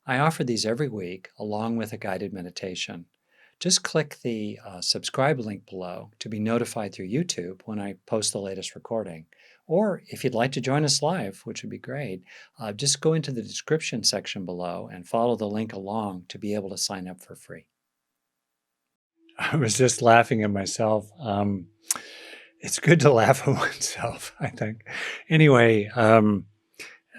I offer these every week along with a guided meditation. Just click the subscribe link below to be notified through YouTube when I post the latest recording. Or if you'd like to join us live, which would be great, just go into the description section below and follow the link along to be able to sign up for free. I was just laughing at myself. It's good to laugh at oneself, I think. Anyway,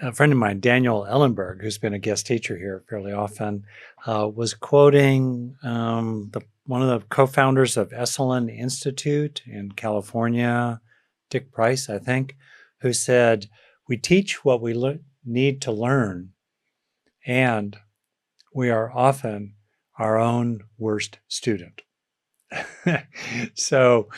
a friend of mine, Daniel Ellenberg, who's been a guest teacher here fairly often, was quoting one of the co-founders of Esalen Institute in California, Dick Price, I think, who said, "We teach what we need to learn, and we are often our own worst student." So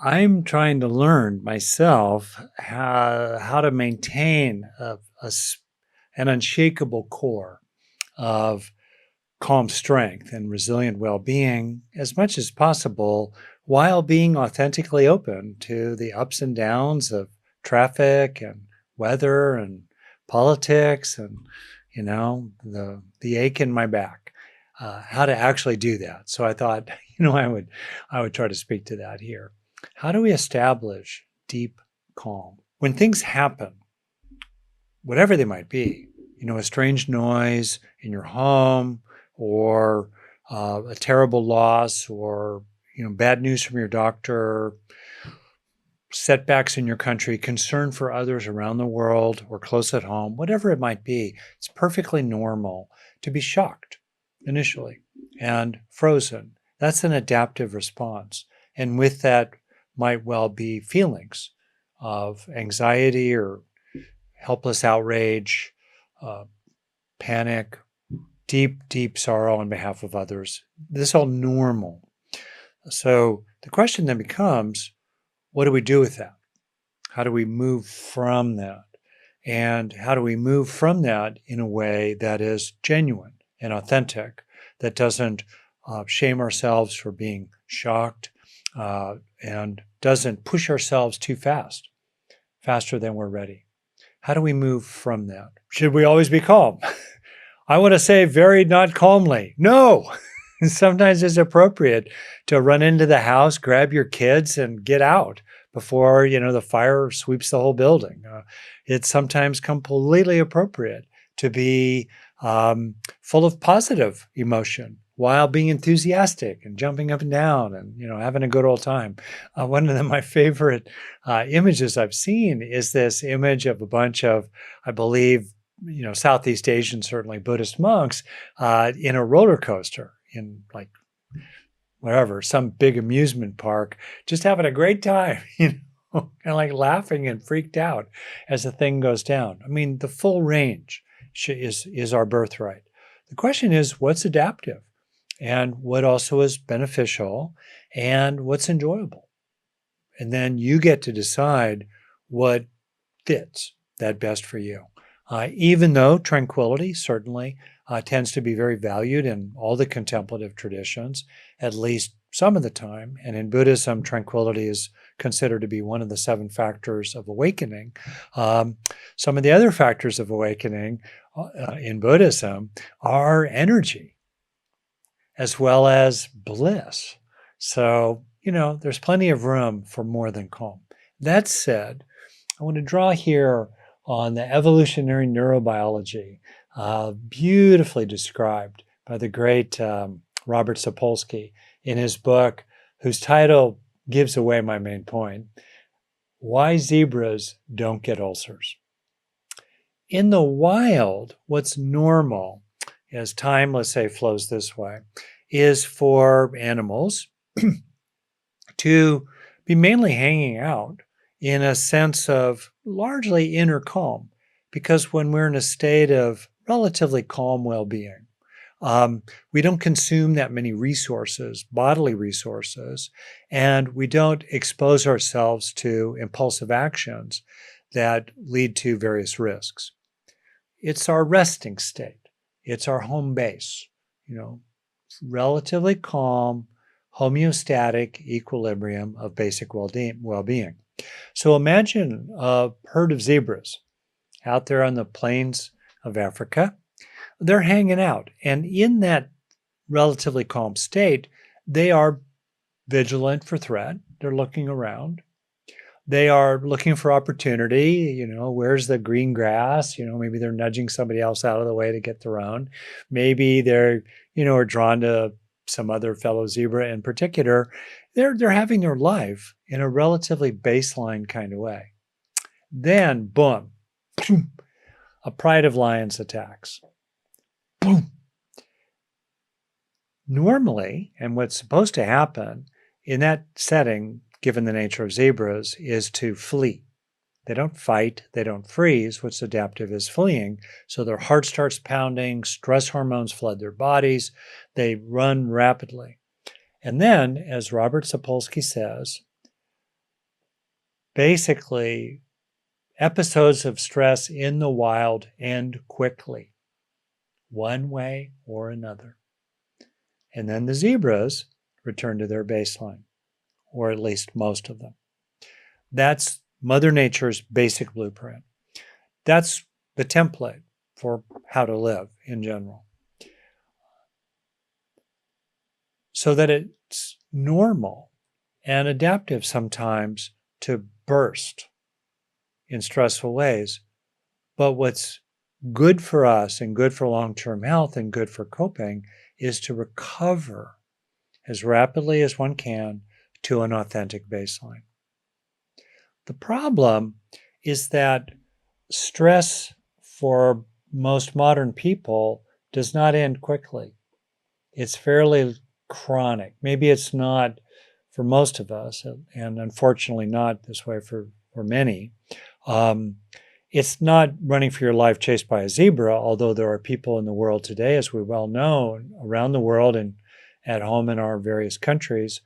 I'm trying to learn myself how to maintain an unshakable core of calm strength and resilient well-being as much as possible while being authentically open to the ups and downs of traffic and weather and politics and, the ache in my back. How to actually do that. So I thought, I would try to speak to that here. How do we establish deep calm? When things happen, whatever they might be, a strange noise in your home or a terrible loss or, bad news from your doctor, setbacks in your country, concern for others around the world or close at home, whatever it might be, it's perfectly normal to be shocked initially and frozen. That's an adaptive response. And with that might well be feelings of anxiety or helpless outrage, panic, deep, deep sorrow on behalf of others. This is all normal. So the question then becomes, what do we do with that? How do we move from that? And how do we move from that in a way that is genuine and authentic, that doesn't shame ourselves for being shocked, and doesn't push ourselves too fast, faster than we're ready? How do we move from that? Should we always be calm? I want to say very not calmly. No! Sometimes it's appropriate to run into the house, grab your kids, and get out before, the fire sweeps the whole building. It's sometimes completely appropriate to be full of positive emotion while being enthusiastic and jumping up and down and, having a good old time. One of my favorite images I've seen is this image of a bunch of, I believe, Southeast Asian, certainly Buddhist monks in a roller coaster in wherever, some big amusement park, just having a great time, kind of like laughing and freaked out as the thing goes down. I mean, the full range is our birthright. The question is, what's adaptive and what also is beneficial and what's enjoyable? And then you get to decide what fits that best for you. Even though tranquility certainly tends to be very valued in all the contemplative traditions, at least some of the time. And in Buddhism, tranquility is considered to be one of the 7 factors of awakening. Some of the other factors of awakening in Buddhism are energy, as well as bliss. So, there's plenty of room for more than calm. That said, I want to draw here on the evolutionary neurobiology, beautifully described by the great Robert Sapolsky in his book, whose title gives away my main point, Why Zebras Don't Get Ulcers. In the wild, what's normal as time, let's say, flows this way, is for animals to be mainly hanging out in a sense of largely inner calm, because when we're in a state of relatively calm well-being, we don't consume that many resources, bodily resources, and we don't expose ourselves to impulsive actions that lead to various risks. It's our resting state. It's our home base, relatively calm, homeostatic equilibrium of basic well-being. So imagine a herd of zebras out there on the plains of Africa. they're hanging out. And in that relatively calm state, they are vigilant for threat. They're looking around. They are looking for opportunity. Where's the green grass? Maybe they're nudging somebody else out of the way to get their own. Maybe they're, are drawn to some other fellow zebra in particular. They're having their life in a relatively baseline kind of way. Then, boom, a pride of lions attacks. Boom. Normally, and what's supposed to happen in that setting, given the nature of zebras, is to flee. They don't fight, they don't freeze. What's adaptive is fleeing. So their heart starts pounding, stress hormones flood their bodies, they run rapidly. And then, as Robert Sapolsky says, basically, episodes of stress in the wild end quickly, one way or another. And then the zebras return to their baseline, or at least most of them. That's Mother Nature's basic blueprint. That's the template for how to live in general. So that it's normal and adaptive sometimes to burst in stressful ways. But what's good for us and good for long-term health and good for coping is to recover as rapidly as one can to an authentic baseline. The problem is that stress for most modern people does not end quickly. It's fairly chronic. Maybe it's not for most of us, and unfortunately not this way for many. It's not running for your life chased by a zebra, although there are people in the world today, as we well know, around the world and at home in our various countries,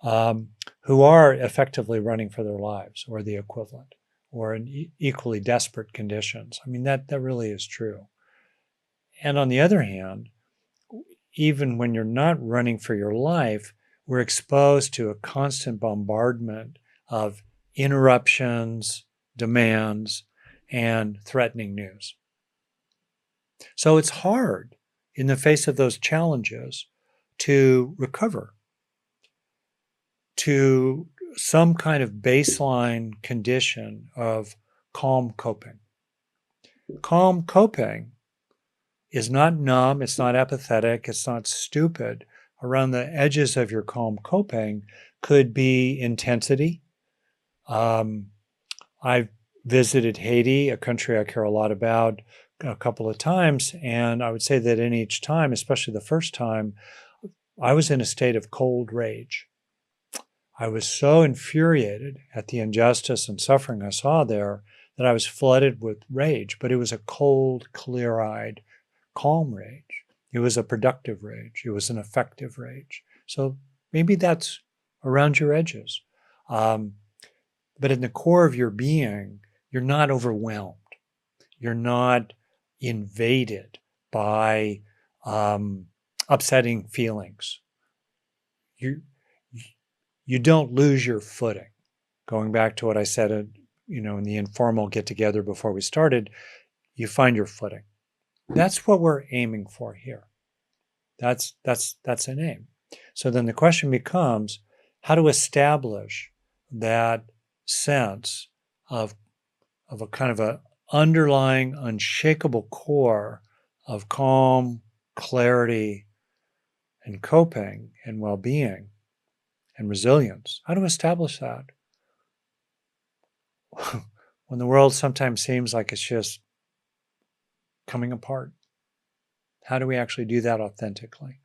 who are effectively running for their lives or the equivalent, or in equally desperate conditions. I mean, that really is true. And on the other hand, even when you're not running for your life, we're exposed to a constant bombardment of interruptions, demands, and threatening news. So it's hard in the face of those challenges to recover to some kind of baseline condition of calm coping. Calm coping is not numb, it's not apathetic, it's not stupid. Around the edges of your calm coping could be intensity. I've visited Haiti, a country I care a lot about, a couple of times, and I would say that in each time, especially the first time, I was in a state of cold rage. I was so infuriated at the injustice and suffering I saw there that I was flooded with rage, but it was a cold, clear-eyed, calm rage. It was a productive rage. It was an effective rage. So maybe that's around your edges. But in the core of your being, you're not overwhelmed. You're not invaded by upsetting feelings. You don't lose your footing. Going back to what I said, in the informal get-together before we started, you find your footing. That's what we're aiming for here. That's an aim. So then the question becomes how to establish that sense of a kind of a underlying, unshakable core of calm, clarity, and coping and well-being and resilience. How to establish that when the world sometimes seems like it's just coming apart? How do we actually do that authentically?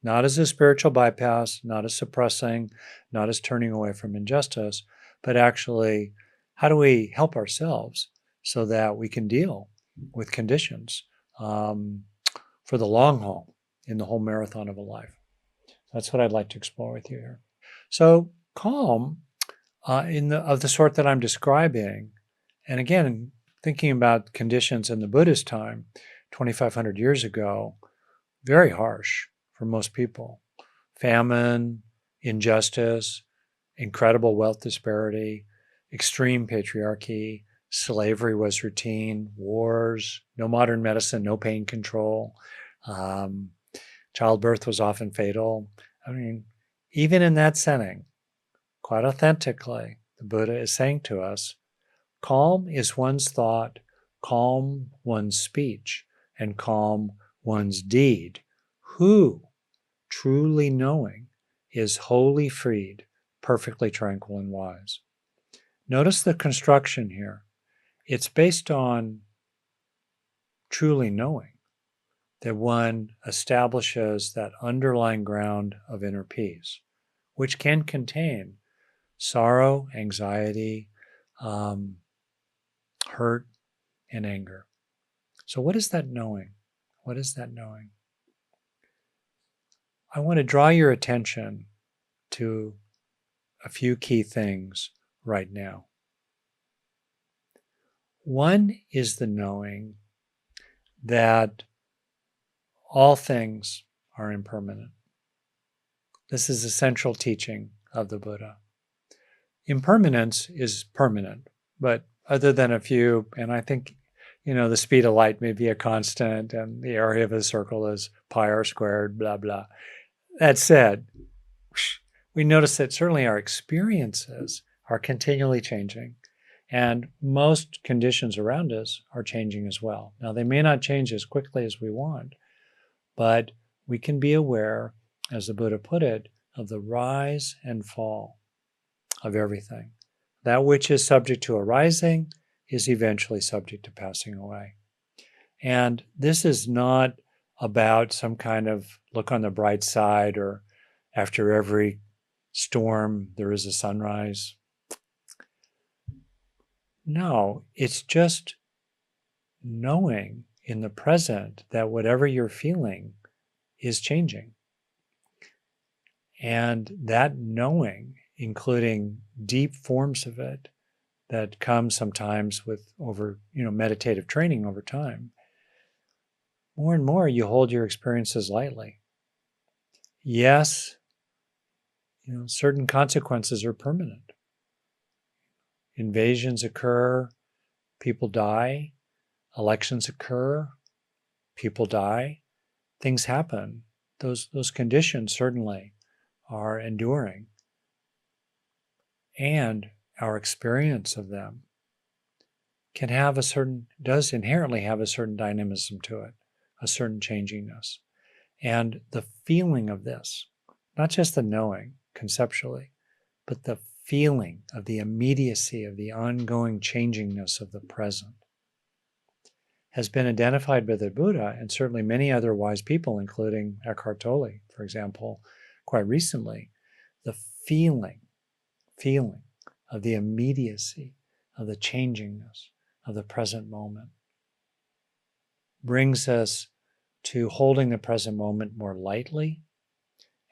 Not as a spiritual bypass, not as suppressing, not as turning away from injustice, but actually, how do we help ourselves so that we can deal with conditions for the long haul in the whole marathon of a life? That's what I'd like to explore with you here. So calm of the sort that I'm describing, and again, thinking about conditions in the Buddhist time, 2,500 years ago, very harsh for most people. Famine, injustice, incredible wealth disparity, extreme patriarchy, Slavery was routine, wars, no modern medicine, no pain control. Um, Childbirth was often fatal. I mean, even in that setting, quite authentically, the Buddha is saying to us, calm is one's thought, calm one's speech, and calm one's deed. Who, truly knowing, is wholly freed, perfectly tranquil and wise. Notice the construction here. It's based on truly knowing that one establishes that underlying ground of inner peace, which can contain sorrow, anxiety, hurt, and anger. So, what is that knowing? What is that knowing? I want to draw your attention to a few key things right now. One is the knowing that all things are impermanent. This is a central teaching of the Buddha. Impermanence is permanent, but other than a few, and I think, the speed of light may be a constant and the area of a circle is pi r squared, blah, blah. That said, we notice that certainly our experiences are continually changing, and most conditions around us are changing as well. Now, they may not change as quickly as we want, but we can be aware, as the Buddha put it, of the rise and fall of everything. That which is subject to arising is eventually subject to passing away. And this is not about some kind of look on the bright side or after every storm there is a sunrise. No, it's just knowing in the present that whatever you're feeling is changing. And that knowing, including deep forms of it that come sometimes with meditative training over time, more and more you hold your experiences lightly. Yes, certain consequences are permanent. Invasions occur, people die, elections occur, people die, things happen. Those conditions certainly are enduring. And our experience of them does inherently have a certain dynamism to it, a certain changiness. And the feeling of this, not just the knowing conceptually, but the feeling of the immediacy of the ongoing changingness of the present, has been identified by the Buddha and certainly many other wise people, including Eckhart Tolle, for example, quite recently. The feeling of the immediacy of the changingness of the present moment brings us to holding the present moment more lightly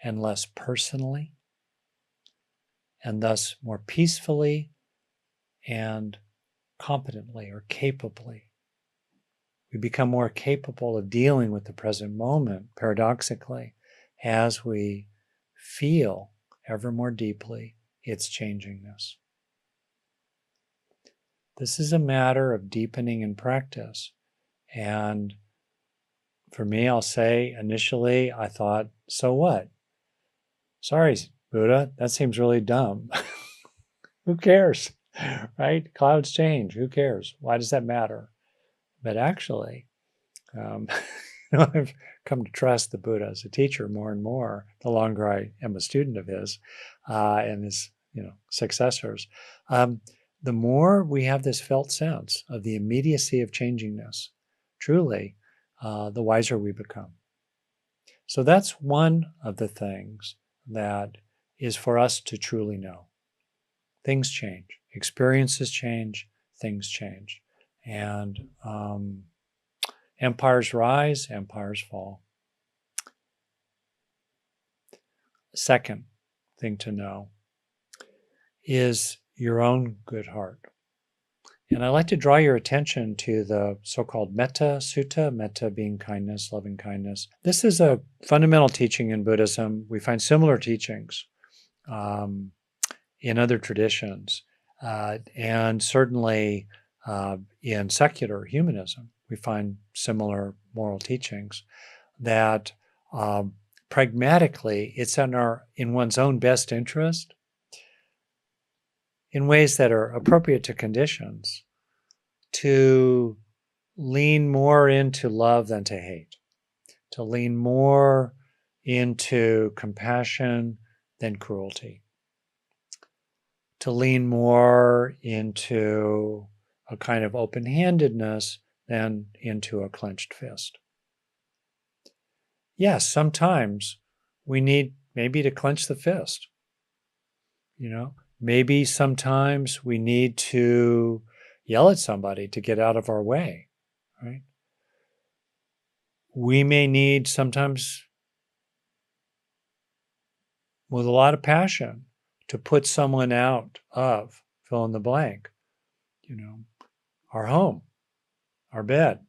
and less personally, and thus more peacefully and competently or capably. We become more capable of dealing with the present moment, paradoxically, as we feel ever more deeply its changingness. This is a matter of deepening in practice. And for me, I'll say initially I thought, so what? Sorry, Buddha, that seems really dumb. Who cares? Right? Clouds change. Who cares? Why does that matter? But actually, I've come to trust the Buddha as a teacher more and more the longer I am a student of his and his successors. The more we have this felt sense of the immediacy of changingness, truly, the wiser we become. So that's one of the things that is for us to truly know. Things change, experiences change, things change. And empires rise, empires fall. Second thing to know is your own good heart. And I'd like to draw your attention to the so-called Metta Sutta, metta being kindness, loving kindness. This is a fundamental teaching in Buddhism. We find similar teachings in other traditions. And certainly in secular humanism. We find similar moral teachings that pragmatically it's in one's own best interest in ways that are appropriate to conditions to lean more into love than to hate, to lean more into compassion than cruelty, to lean more into a kind of open-handedness than into a clenched fist. Yes, sometimes we need maybe to clench the fist. Maybe sometimes we need to yell at somebody to get out of our way, right? We may need sometimes, with a lot of passion, to put someone out of, fill in the blank, our home, our bed,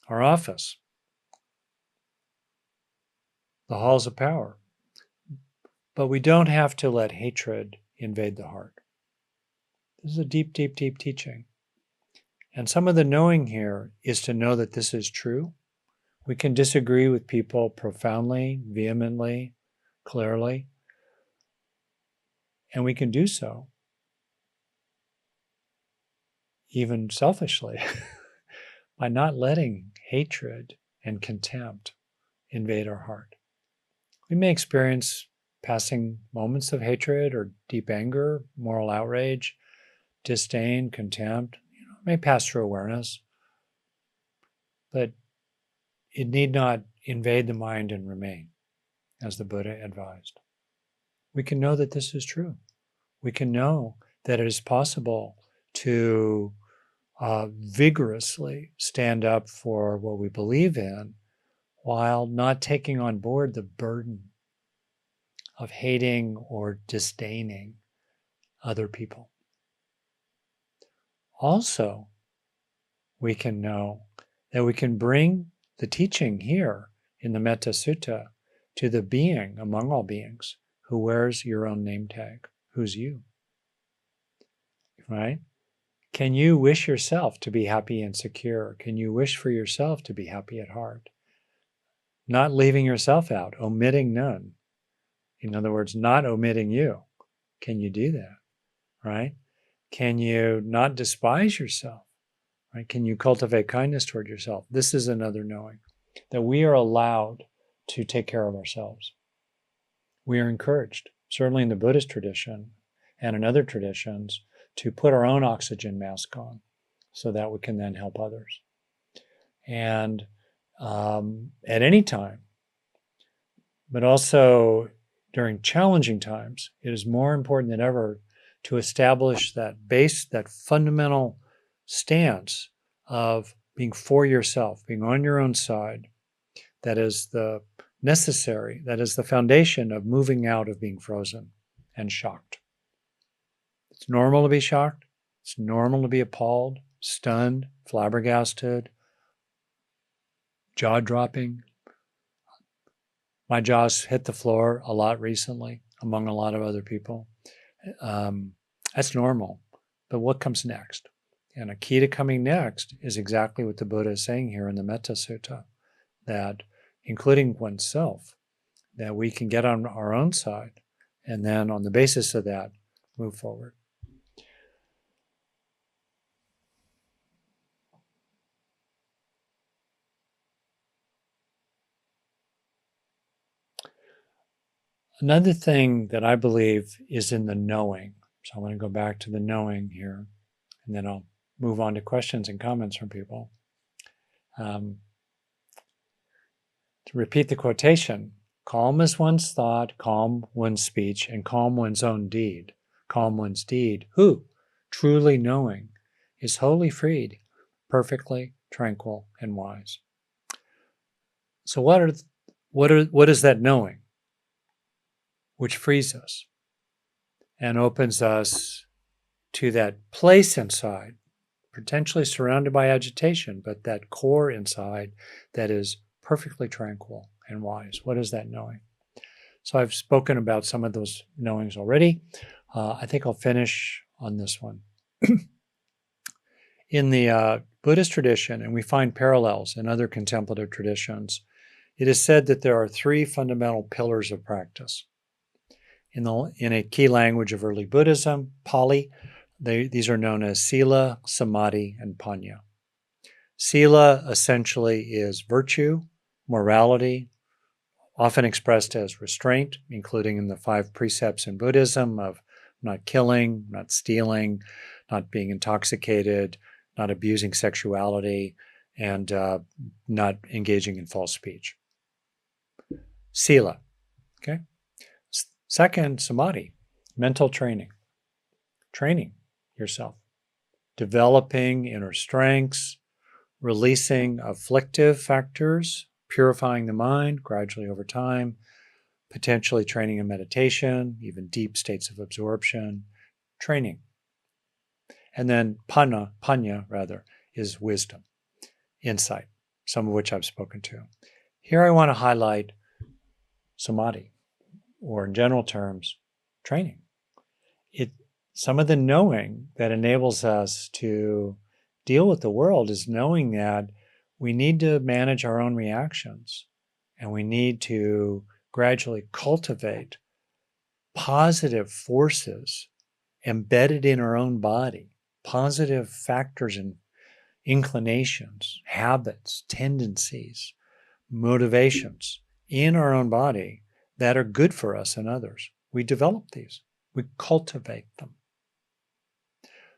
our office, the halls of power. But we don't have to let hatred invade the heart. This is a deep, deep, deep teaching. And some of the knowing here is to know that this is true. We can disagree with people profoundly, vehemently, clearly, and we can do so, even selfishly, by not letting hatred and contempt invade our heart. We may experience passing moments of hatred or deep anger, moral outrage, disdain, contempt. It may pass through awareness, but it need not invade the mind and remain, as the Buddha advised. We can know that this is true. We can know that it is possible to vigorously stand up for what we believe in while not taking on board the burden of hating or disdaining other people. Also, we can know that we can bring the teaching here in the Metta Sutta to the being among all beings who wears your own name tag, who's you, right? Can you wish yourself to be happy and secure? Can you wish for yourself to be happy at heart? Not leaving yourself out, omitting none. In other words, not omitting you. Can you do that, right? Can you not despise yourself, right? Can you cultivate kindness toward yourself? This is another knowing, that we are allowed to take care of ourselves. We are encouraged, certainly in the Buddhist tradition and in other traditions, to put our own oxygen mask on so that we can then help others. And at any time, but also during challenging times, it is more important than ever to establish that fundamental stance of being for yourself, being on your own side. That is the foundation of moving out of being frozen and shocked. It's normal to be shocked. It's normal to be appalled, stunned, flabbergasted, jaw-dropping. My jaws hit the floor a lot recently, among a lot of other people. That's normal. But what comes next? And a key to coming next is exactly what the Buddha is saying here in the Metta Sutta, that including oneself, that we can get on our own side, and then on the basis of that, move forward. Another thing that I believe is in the knowing. So I want to go back to the knowing here, and then I'll move on to questions and comments from people. To repeat the quotation, calm is one's thought, calm one's speech, and calm one's own deed. Calm one's deed, who, truly knowing, is wholly freed, perfectly tranquil and wise. So what is that knowing? Which frees us and opens us to that place inside, potentially surrounded by agitation, but that core inside that is perfectly tranquil and wise. What is that knowing? So I've spoken about some of those knowings already. I think I'll finish on this one. In the Buddhist tradition, and we find parallels in other contemplative traditions, it is said that there are three fundamental pillars of practice. In a key language of early Buddhism, Pali, these are known as sila, samadhi, and panya. Sila essentially is virtue, morality, often expressed as restraint, including in the 5 precepts in Buddhism of not killing, not stealing, not being intoxicated, not abusing sexuality, and not engaging in false speech. Sila, okay? Second, samadhi, mental training. Training yourself, developing inner strengths, releasing afflictive factors, purifying the mind gradually over time, potentially training in meditation, even deep states of absorption, training. And then panya is wisdom, insight, some of which I've spoken to. Here I want to highlight samadhi, or in general terms, training. Some of the knowing that enables us to deal with the world is knowing that we need to manage our own reactions, and we need to gradually cultivate positive forces embedded in our own body, positive factors and inclinations, habits, tendencies, motivations in our own body that are good for us and others. We develop these, we cultivate them.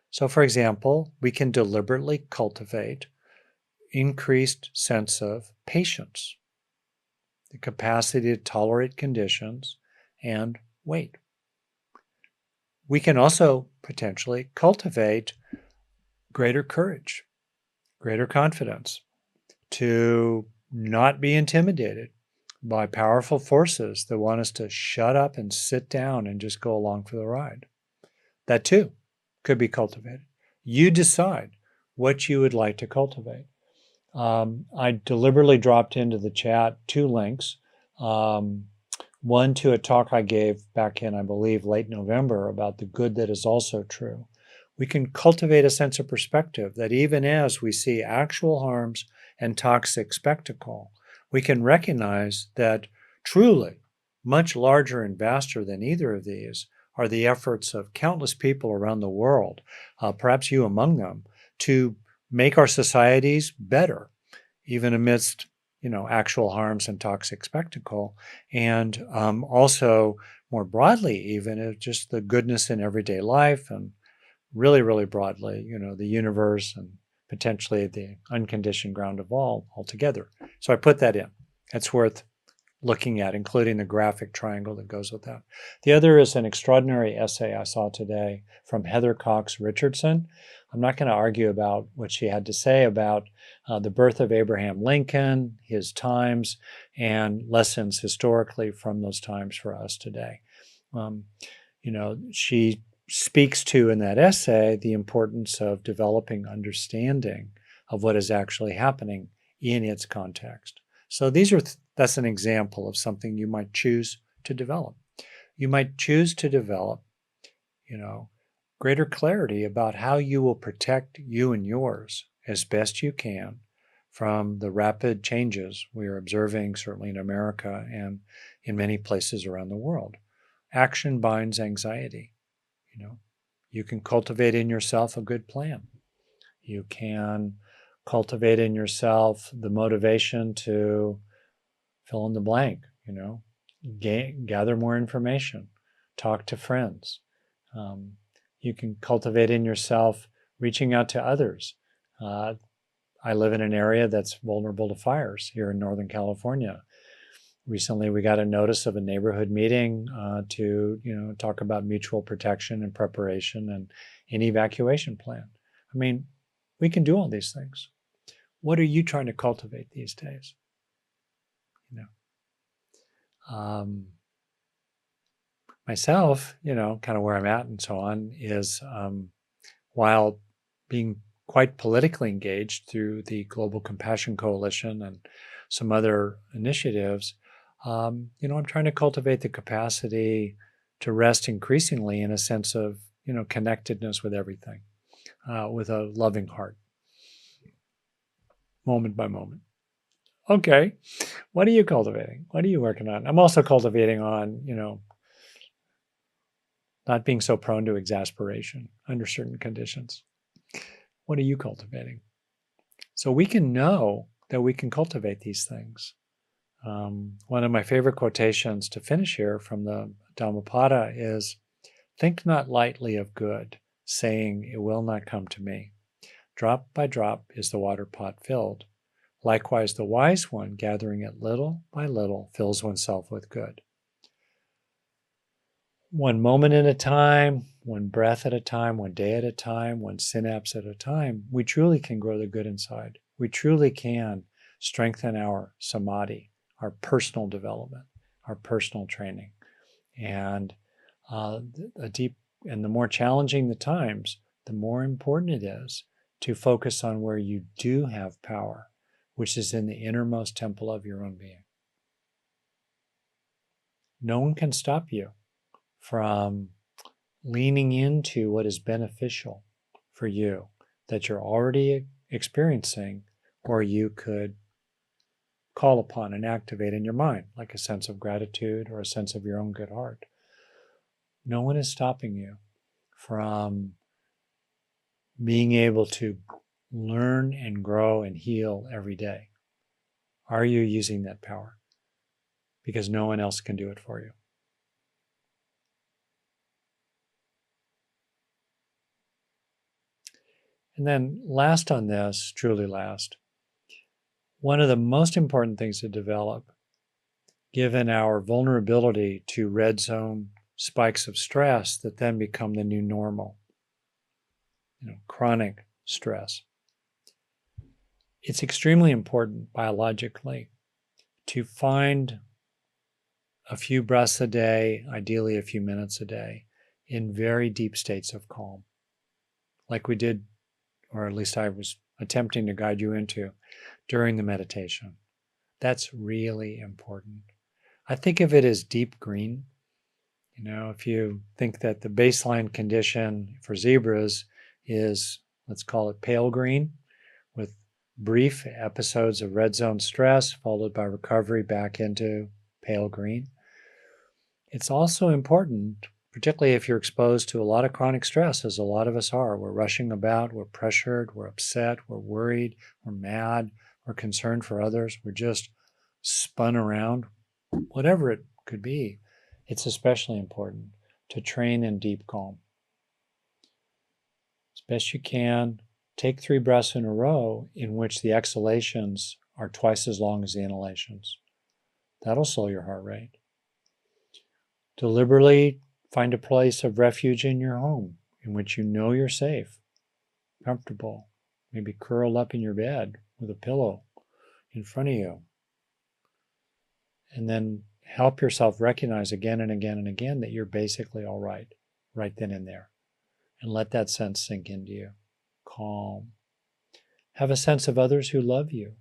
So, for example, we can deliberately cultivate increased sense of patience, the capacity to tolerate conditions, and wait. We can also potentially cultivate greater courage, greater confidence, to not be intimidated by powerful forces that want us to shut up and sit down and just go along for the ride. That too could be cultivated. You decide what you would like to cultivate. I deliberately dropped into the chat 2 links. One to a talk I gave back in, I believe, late November about the good that is also true. We can cultivate a sense of perspective that even as we see actual harms and toxic spectacle, we can recognize that truly much larger and vaster than either of these are the efforts of countless people around the world, perhaps you among them, to make our societies better, even amidst actual harms and toxic spectacle, and also more broadly, even just the goodness in everyday life, and really, really broadly, the universe and potentially the unconditioned ground of all altogether. So I put that in. It's worth looking at, including the graphic triangle that goes with that. The other is an extraordinary essay I saw today from Heather Cox Richardson. I'm not going to argue about what she had to say about the birth of Abraham Lincoln, his times, and lessons historically from those times for us today. She speaks to, in that essay, the importance of developing understanding of what is actually happening in its context. So that's an example of something you might choose to develop. You might choose to develop, greater clarity about how you will protect you and yours as best you can from the rapid changes we are observing, certainly in America and in many places around the world. Action binds anxiety. You can cultivate in yourself a good plan. You can cultivate in yourself the motivation to fill in the blank, gather more information, talk to friends. You can cultivate in yourself reaching out to others. I live in an area that's vulnerable to fires here in Northern California. Recently, we got a notice of a neighborhood meeting to talk about mutual protection and preparation and an evacuation plan. I mean, we can do all these things. What are you trying to cultivate these days? Myself, kind of where I'm at and so on, is while being quite politically engaged through the Global Compassion Coalition and some other initiatives, I'm trying to cultivate the capacity to rest increasingly in a sense of, connectedness with everything. with a loving heart, moment by moment. Okay, what are you cultivating? What are you working on? I'm also cultivating on, not being so prone to exasperation under certain conditions. What are you cultivating? So we can know that we can cultivate these things. One of my favorite quotations to finish here from the Dhammapada is, "Think not lightly of good, saying it will not come to me. Drop by drop is the water pot filled. Likewise, the wise one, gathering it little by little, fills oneself with good." One moment at a time, one breath at a time, one day at a time, one synapse at a time, we truly can grow the good inside. We truly can strengthen our samadhi, our personal development, our personal training. And the more challenging the times, the more important it is to focus on where you do have power, which is in the innermost temple of your own being. No one can stop you from leaning into what is beneficial for you that you're already experiencing, or you could call upon and activate in your mind, like a sense of gratitude or a sense of your own good heart. No one is stopping you from being able to learn and grow and heal every day. Are you using that power? Because no one else can do it for you. And then last on this, truly last, one of the most important things to develop, given our vulnerability to red zone spikes of stress that then become the new normal, chronic stress, it's extremely important biologically to find a few breaths a day, ideally a few minutes a day, in very deep states of calm, like we did, or at least I was attempting to guide you into during the meditation. That's really important. I think of it as deep green. If you think that the baseline condition for zebras is, let's call it pale green, with brief episodes of red zone stress followed by recovery back into pale green. It's also important, particularly if you're exposed to a lot of chronic stress, as a lot of us are. We're rushing about, we're pressured, we're upset, we're worried, we're mad, we're concerned for others, we're just spun around, whatever it could be. It's especially important to train in deep calm. As best you can, take 3 breaths in a row in which the exhalations are twice as long as the inhalations. That'll slow your heart rate. Deliberately find a place of refuge in your home in which you know you're safe, comfortable, maybe curled up in your bed with a pillow in front of you. And then help yourself recognize again and again and again that you're basically all right then and there. And let that sense sink into you. Calm. Have a sense of others who love you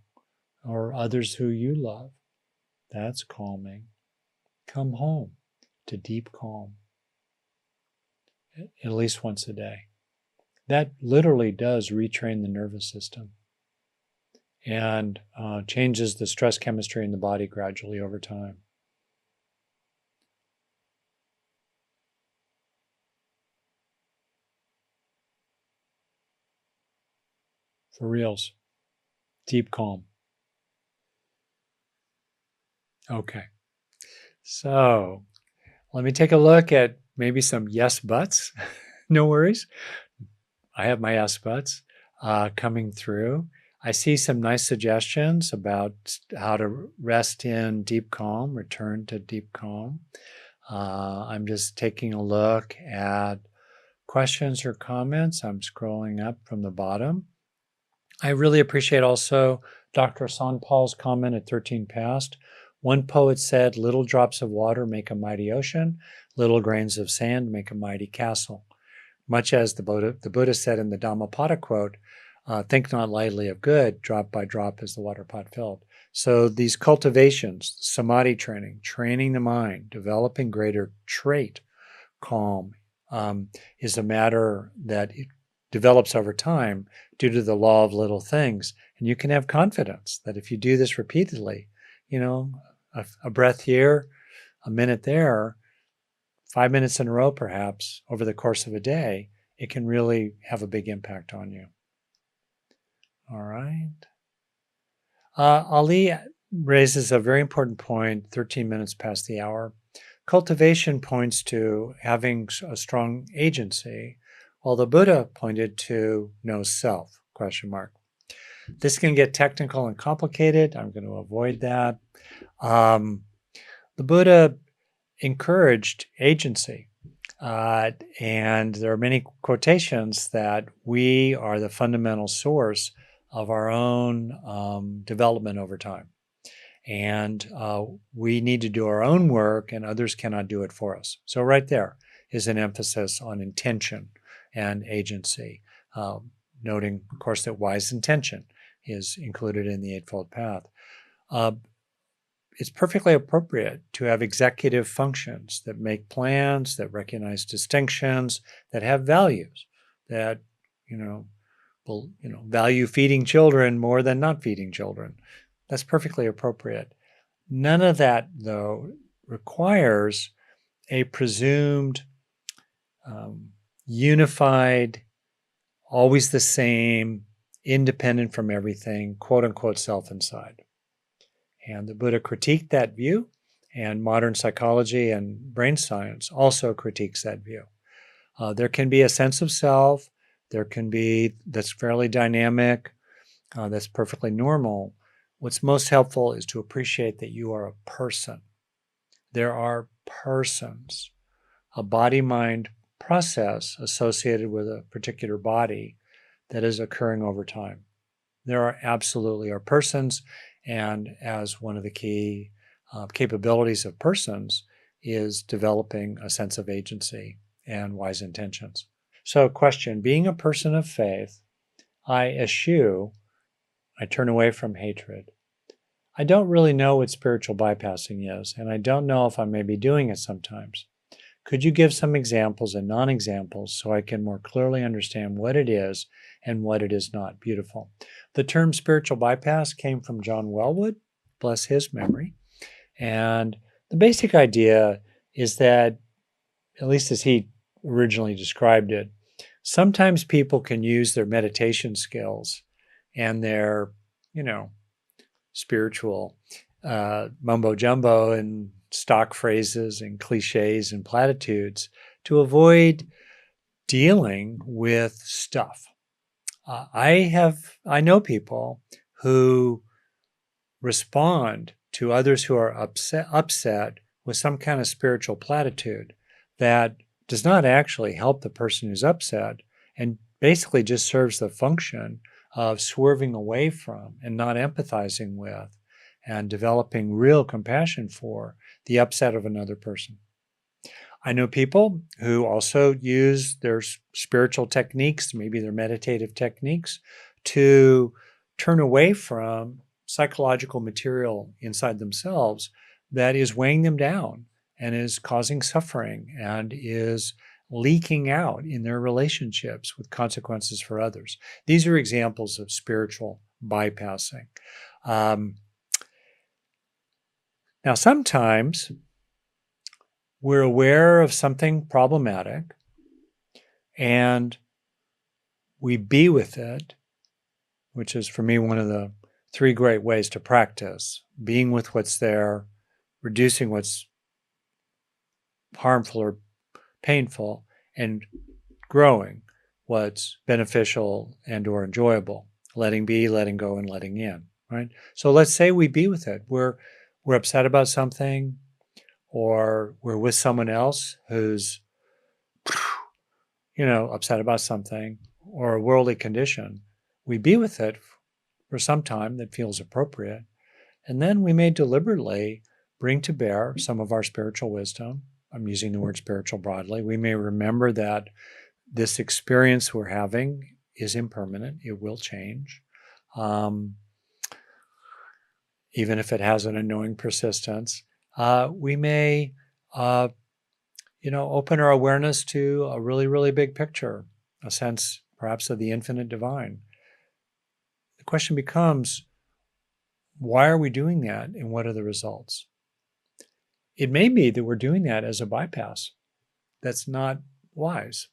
or others who you love. That's calming. Come home to deep calm at least once a day. That literally does retrain the nervous system and changes the stress chemistry in the body gradually over time. For reals. Deep calm. Okay. So let me take a look at maybe some yes buts. No worries. I have my yes buts coming through. I see some nice suggestions about how to rest in deep calm, return to deep calm. I'm just taking a look at questions or comments. I'm scrolling up from the bottom. I really appreciate also Dr. Sanpal's comment at 13 past. One poet said, "Little drops of water make a mighty ocean, little grains of sand make a mighty castle." Much as the Buddha said in the Dhammapada quote, "Think not lightly of good, drop by drop is the water pot filled." So these cultivations, samadhi training, training the mind, developing greater trait, calm, is a matter that develops over time due to the law of little things. And you can have confidence that if you do this repeatedly, a breath here, a minute there, 5 minutes in a row, perhaps over the course of a day, it can really have a big impact on you. All right. Ali raises a very important point, 13 minutes past the hour. Cultivation points to having a strong agency, while the Buddha pointed to no self, ? This can get technical and complicated. I'm going to avoid that. The Buddha encouraged agency. And there are many quotations that we are the fundamental source of our own development over time. And we need to do our own work, and others cannot do it for us. So right there is an emphasis on intention and agency, noting, of course, that wise intention is included in the Eightfold Path. It's perfectly appropriate to have executive functions that make plans, that recognize distinctions, that have values, that value feeding children more than not feeding children. That's perfectly appropriate. None of that, though, requires a presumed unified, always the same, independent from everything, quote unquote, self inside. And the Buddha critiqued that view, and modern psychology and brain science also critiques that view. There can be a sense of self, that's fairly dynamic, that's perfectly normal. What's most helpful is to appreciate that you are a person. There are persons, a body-mind process associated with a particular body that is occurring over time. There absolutely are persons, and as one of the key capabilities of persons is developing a sense of agency and wise intentions. So question, being a person of faith, I eschew, I turn away from hatred. I don't really know what spiritual bypassing is, and I don't know if I may be doing it sometimes. Could you give some examples and non-examples so I can more clearly understand what it is and what it is not? Beautiful. The term spiritual bypass came from John Wellwood, bless his memory. And the basic idea is that, at least as he originally described it, sometimes people can use their meditation skills and their, spiritual mumbo jumbo and stock phrases and cliches and platitudes to avoid dealing with stuff. I know people who respond to others who are upset with some kind of spiritual platitude that does not actually help the person who's upset and basically just serves the function of swerving away from and not empathizing with and developing real compassion for the upset of another person. I know people who also use their spiritual techniques, maybe their meditative techniques, to turn away from psychological material inside themselves that is weighing them down and is causing suffering and is leaking out in their relationships with consequences for others. These are examples of spiritual bypassing. Now, sometimes we're aware of something problematic and we be with it, which is for me one of the three great ways to practice: being with what's there, reducing what's harmful or painful, and growing what's beneficial and or enjoyable. Letting be, letting go, and letting in, right? So let's say we be with it. We're upset about something, or we're with someone else who's, upset about something, or a worldly condition. We be with it for some time that feels appropriate. And then we may deliberately bring to bear some of our spiritual wisdom. I'm using the word spiritual broadly. We may remember that this experience we're having is impermanent. It will change. Even if it has an annoying persistence. We may, open our awareness to a really, really big picture, a sense perhaps of the infinite divine. The question becomes, why are we doing that and what are the results? It may be that we're doing that as a bypass. That's not wise.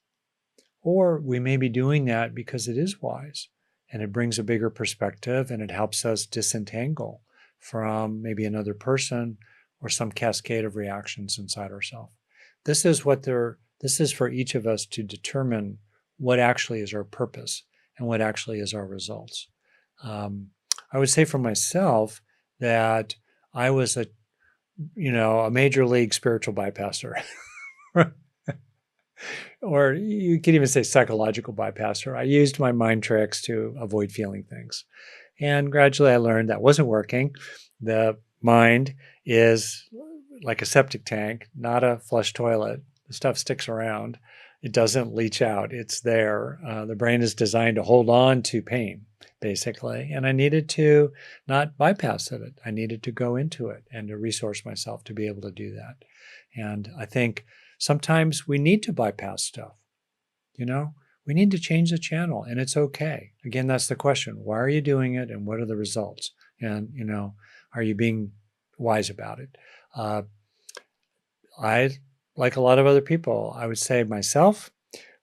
Or we may be doing that because it is wise and it brings a bigger perspective and it helps us disentangle from maybe another person or some cascade of reactions inside ourselves. This is for each of us to determine what actually is our purpose and what actually is our results. I would say for myself that I was a major league spiritual bypasser. Or you could even say psychological bypasser. I used my mind tricks to avoid feeling things. And gradually I learned that wasn't working. The mind is like a septic tank, not a flush toilet. The stuff sticks around. It doesn't leach out. It's there. The brain is designed to hold on to pain, basically. And I needed to not bypass it. I needed to go into it and to resource myself to be able to do that. And I think sometimes we need to bypass stuff. We need to change the channel and it's okay. Again, that's the question. Why are you doing it and what are the results? And, are you being wise about it? I, like a lot of other people, I would say myself,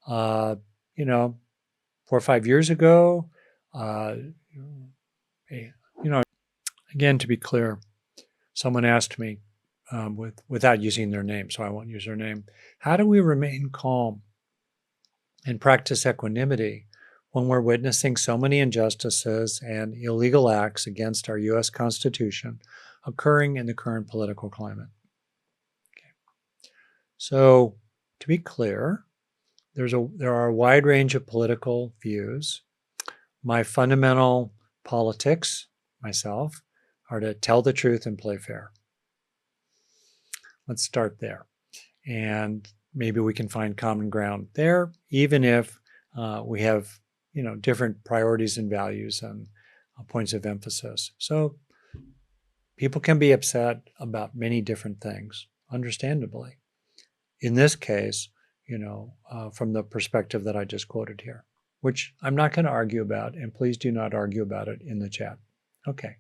4 or 5 years ago, again, to be clear, someone asked me without using their name, so I won't use their name, how do we remain calm and practice equanimity when we're witnessing so many injustices and illegal acts against our U.S. Constitution occurring in the current political climate? Okay. So, to be clear, there are a wide range of political views. My fundamental politics, myself, are to tell the truth and play fair. Let's start there. And maybe we can find common ground there, even if we have, different priorities and values and points of emphasis. So people can be upset about many different things, understandably. In this case, from the perspective that I just quoted here, which I'm not going to argue about, and please do not argue about it in the chat. Okay.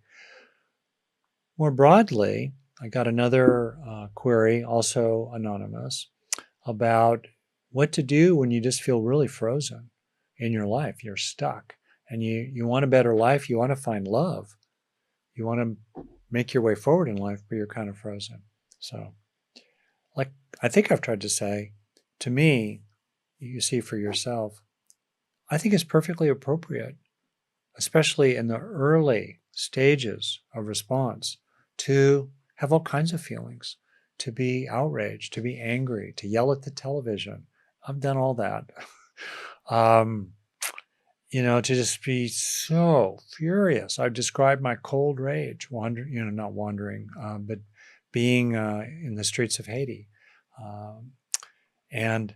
More broadly, I got another query, also anonymous, about what to do when you just feel really frozen in your life. You're stuck and you want a better life. You want to find love. You want to make your way forward in life, but you're kind of frozen. So, like I think I've tried to say, to me, you see for yourself, I think it's perfectly appropriate, especially in the early stages of response, to have all kinds of feelings, to be outraged, to be angry, to yell at the television. I've done all that. To just be so furious. I've described my cold rage, not wandering, but being in the streets of Haiti. And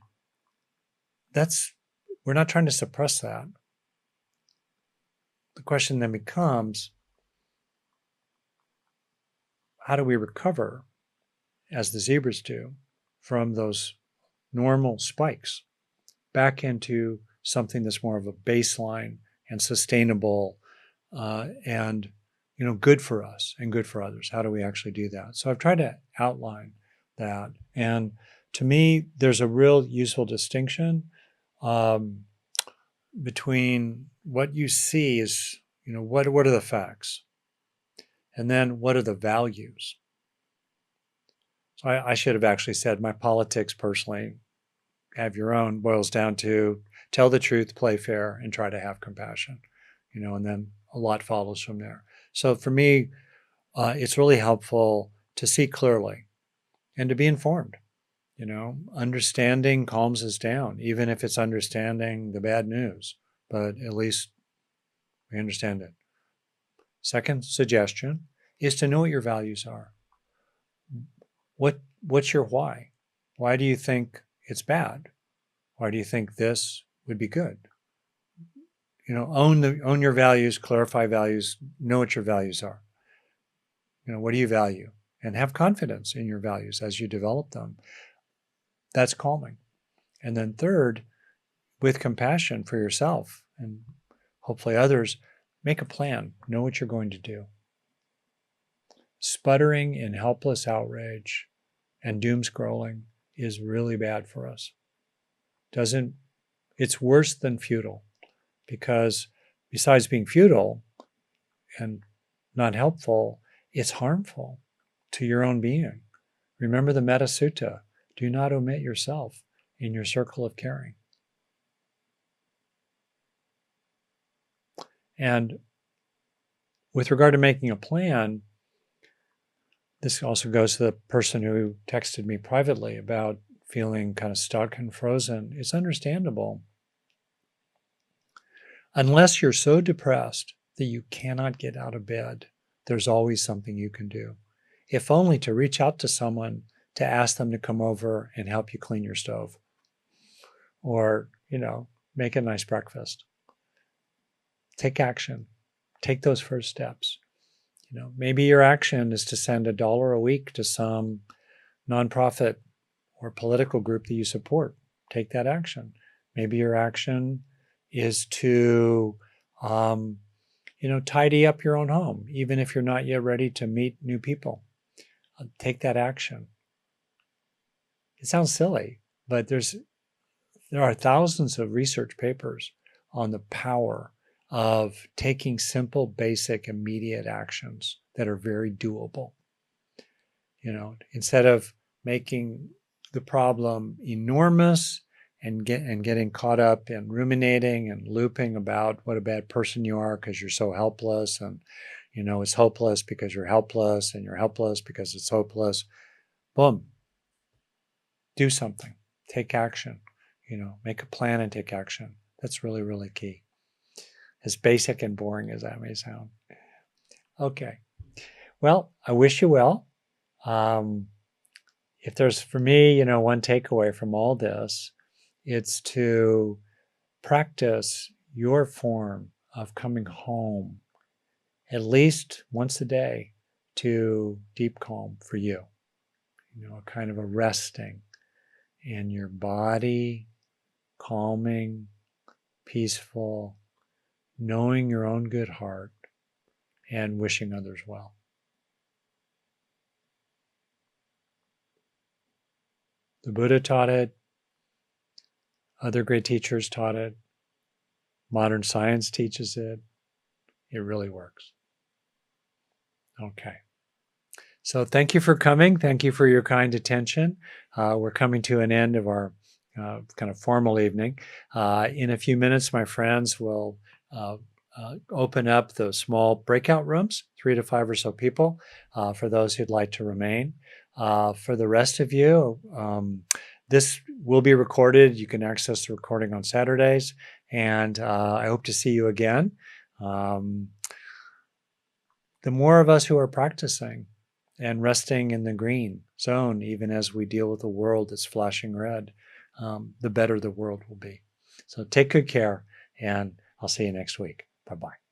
we're not trying to suppress that. The question then becomes, how do we recover, as the zebras do, from those normal spikes back into something that's more of a baseline and sustainable and good for us and good for others? How do we actually do that? So I've tried to outline that. And to me, there's a real useful distinction between what you see is, what are the facts? And then what are the values? So I should have actually said my politics personally, have your own, boils down to tell the truth, play fair, and try to have compassion, and then a lot follows from there. So for me, it's really helpful to see clearly and to be informed. Understanding calms us down, even if it's understanding the bad news, but at least we understand it. Second suggestion is to know what your values are. What's your why? Why do you think it's bad? Why do you think this would be good? Own your values, clarify values, know what your values are. What do you value? And have confidence in your values as you develop them. That's calming. And then third, with compassion for yourself and hopefully others, make a plan. Know what you're going to do. Sputtering in helpless outrage and doom scrolling is really bad for us. It's worse than futile, because besides being futile and not helpful, it's harmful to your own being. Remember the Metta Sutta, do not omit yourself in your circle of caring. And with regard to making a plan, this also goes to the person who texted me privately about feeling kind of stuck and frozen. It's understandable. Unless you're so depressed that you cannot get out of bed, there's always something you can do. If only to reach out to someone to ask them to come over and help you clean your stove, or, make a nice breakfast. Take action. Take those first steps. Maybe your action is to send $1 a week to some nonprofit or political group that you support. Take that action. Maybe your action is to, tidy up your own home, even if you're not yet ready to meet new people. Take that action. It sounds silly, but there are thousands of research papers on the power of taking simple, basic, immediate actions that are very doable. Instead of making the problem enormous and getting caught up in ruminating and looping about what a bad person you are because you're so helpless, and it's hopeless because you're helpless, and you're helpless because it's hopeless. Boom. Do something. Take action. Make a plan and take action. That's really, really key. As basic and boring as that may sound. Okay. Well, I wish you well. If there's, for me, one takeaway from all this, it's to practice your form of coming home at least once a day to deep calm for you. A kind of a resting in your body, calming, peaceful, knowing your own good heart, and wishing others well. The Buddha taught it. Other great teachers taught it. Modern science teaches it. It really works. Okay. So thank you for coming. Thank you for your kind attention. We're coming to an end of our kind of formal evening. In a few minutes, my friends will open up those small breakout rooms, 3 to 5 or so people, for those who'd like to remain. For the rest of you, this will be recorded. You can access the recording on Saturdays, and I hope to see you again. The more of us who are practicing and resting in the green zone, even as we deal with a world that's flashing red, the better the world will be. So take good care, and I'll see you next week. Bye-bye.